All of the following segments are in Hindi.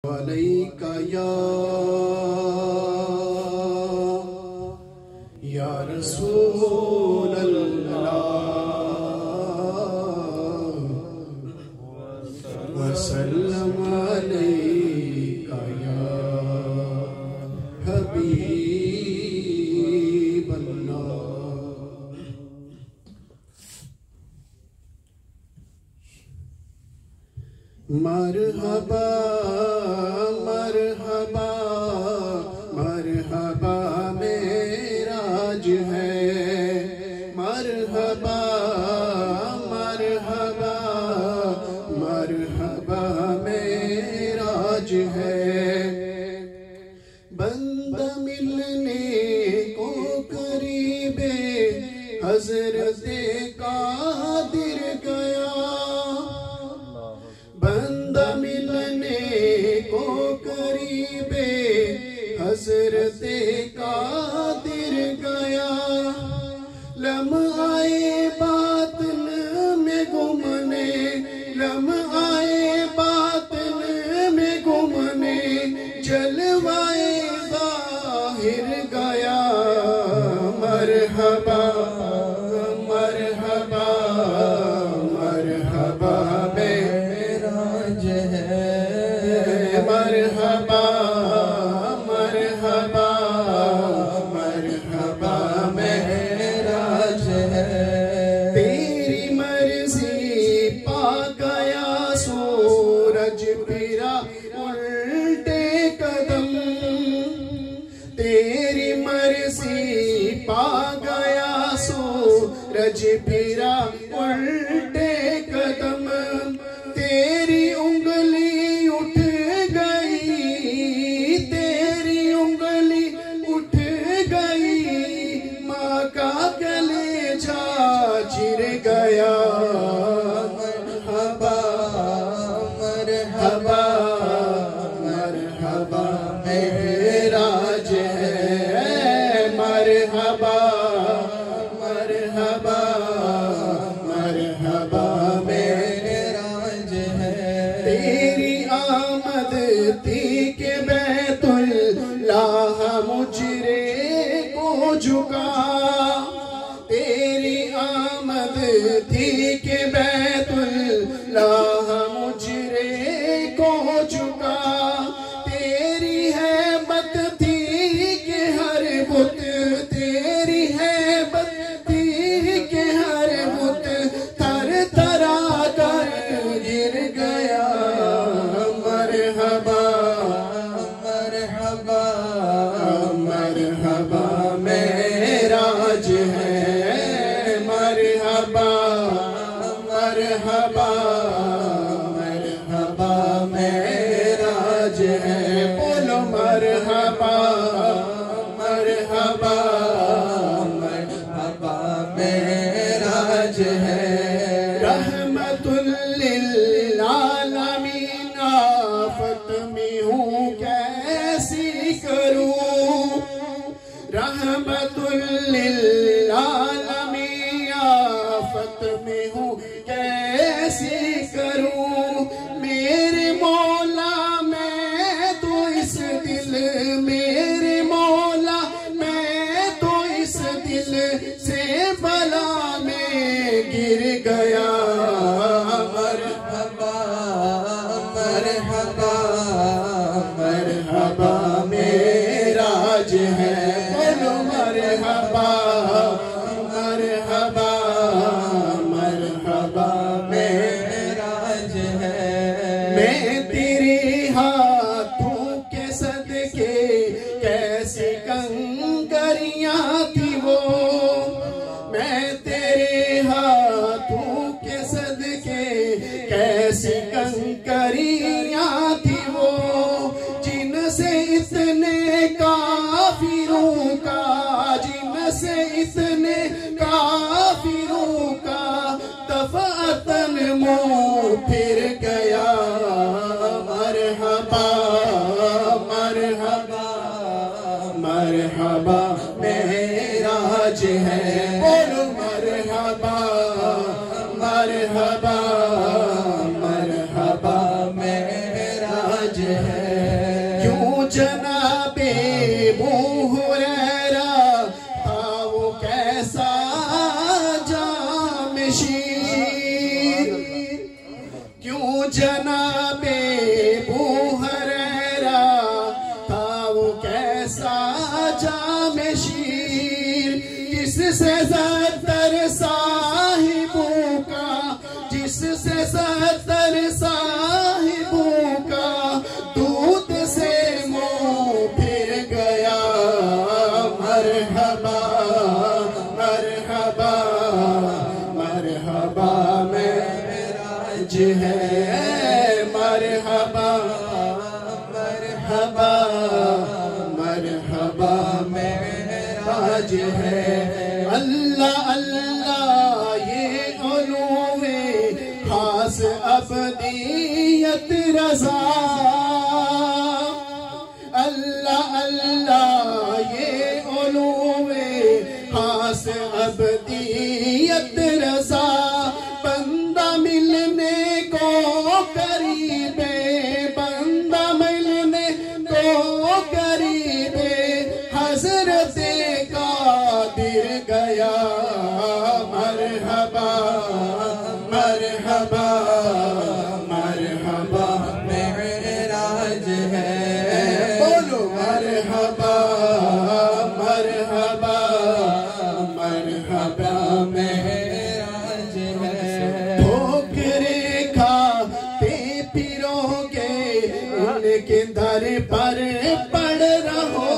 अलैका या रसूल अल्लाह वसल्लम अलैका या हबीब अल्लाह। मरहबा मरहबा मरहबा मेराज है, मरहबा मरहबा मरहबा मेराज है। बंदा मिलने को करीबे हजरते कादिर गया, बंदा मिलने को करीबे हजरते कादिर गया। लम्हाए बातिन में गुमने, लम्हाए बातिन में गुमने जलवाए ज़ाहिर गया। मरहबा मरहबा मरहबा मेराज है, मरहबा मरहबा मरहबा मेराज है। तेरी मर्जी पा गया सूरज फिरा उल्टे कदम, तेरी मर्जी पा गया सूरज फिरा उल्टे कदम। तेरी उंगली उठ गई, तेरी उंगली उठ गई, माँ का कलेजा चिर गया। मरहबा मरहबा मरहबा मेराज है, मरहबा मरहबा मरहबा मेराज है। तेरी आमद थी के बैतुल्लाह मुजरे को झुका, तेरी आमद थी के बैतुल्लाह मुजरे को झुका। तेरी हैबत थी के हर बुत, तेरी हैबत थी के हर बुत थर थरा कर गिर गया। मरहबा मरहबा मरहबा मेराज है, मरहबा मरहबा मरहबा मेराज है। बोलो मरहबा मरहबा मरहबा मेराज है। रहमतुल लिल आलमीन आफत में हूँ कैसी करूँ, रहमतुल लिल आलमीन आफत में हूँ कैसी करूँ। मेरे मौला मैं तो इस दिल, मेरे मौला मैं तो इस दिल से बला में गिर गया। मरहबा मरहबा मरहबा मेराज है। बोलो मरहबा मरहबा मरहबा मेराज है। मैं तेरे हाथों के सदके कैसी कंकरियां थी वो, मैं तेरे हाथों के सदके कैसी कंकरियां थी वो, जिनसे इतने काफिरों का, जिनसे इतने काफिरों का दफातन मुंह फिर गया। मरहबा मरहबा मरहबा मेराज है। बोलो मरहबा मरहबा मरहबा मेराज है। जनाबे अबू हुरैरा था वो कैसा जामशीर, क्यों जनाबे अबू हुरैरा था वो कैसा जामशीर, जिससे ज़तर साहिबों का, जिससे ज़तर साहिबों का दूध से मुँह फिर गया। मरहबा मरहबा मरहबा मेराज है, मरहबा मरहबा मरहबा मेराज है। अल्लाह अल्लाह ये उलूवे खास अबदियत रज़ा, अल्लाह अल्लाह ये उलूवे खास अबदियत रज़ा, बंदा मिलने को करीबे, बंदा मिलने को करीबे हज़रते कादिर गया। मरहबा मरहबा मरहबा मेराज है, बोलो मरहबा मरहबा मरहबा मेराज है। ठोकरे खाते फिरोगे उनके दर पर पड़ रहो,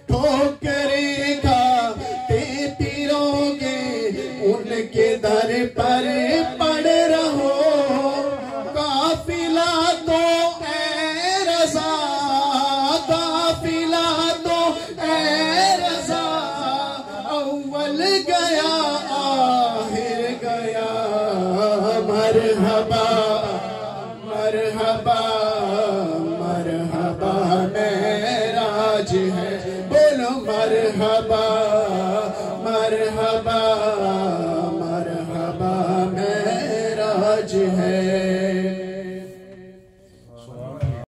ठोकरे खाते फिरोगे उनके दर पर पड़ रहो। काफिला तो ए रज़ा, काफिला तो ए रज़ा, अव्वल गया आखिर गया। मरहबा मरहबा मरहबा मेराज है, बोलो मरहबा मरहबा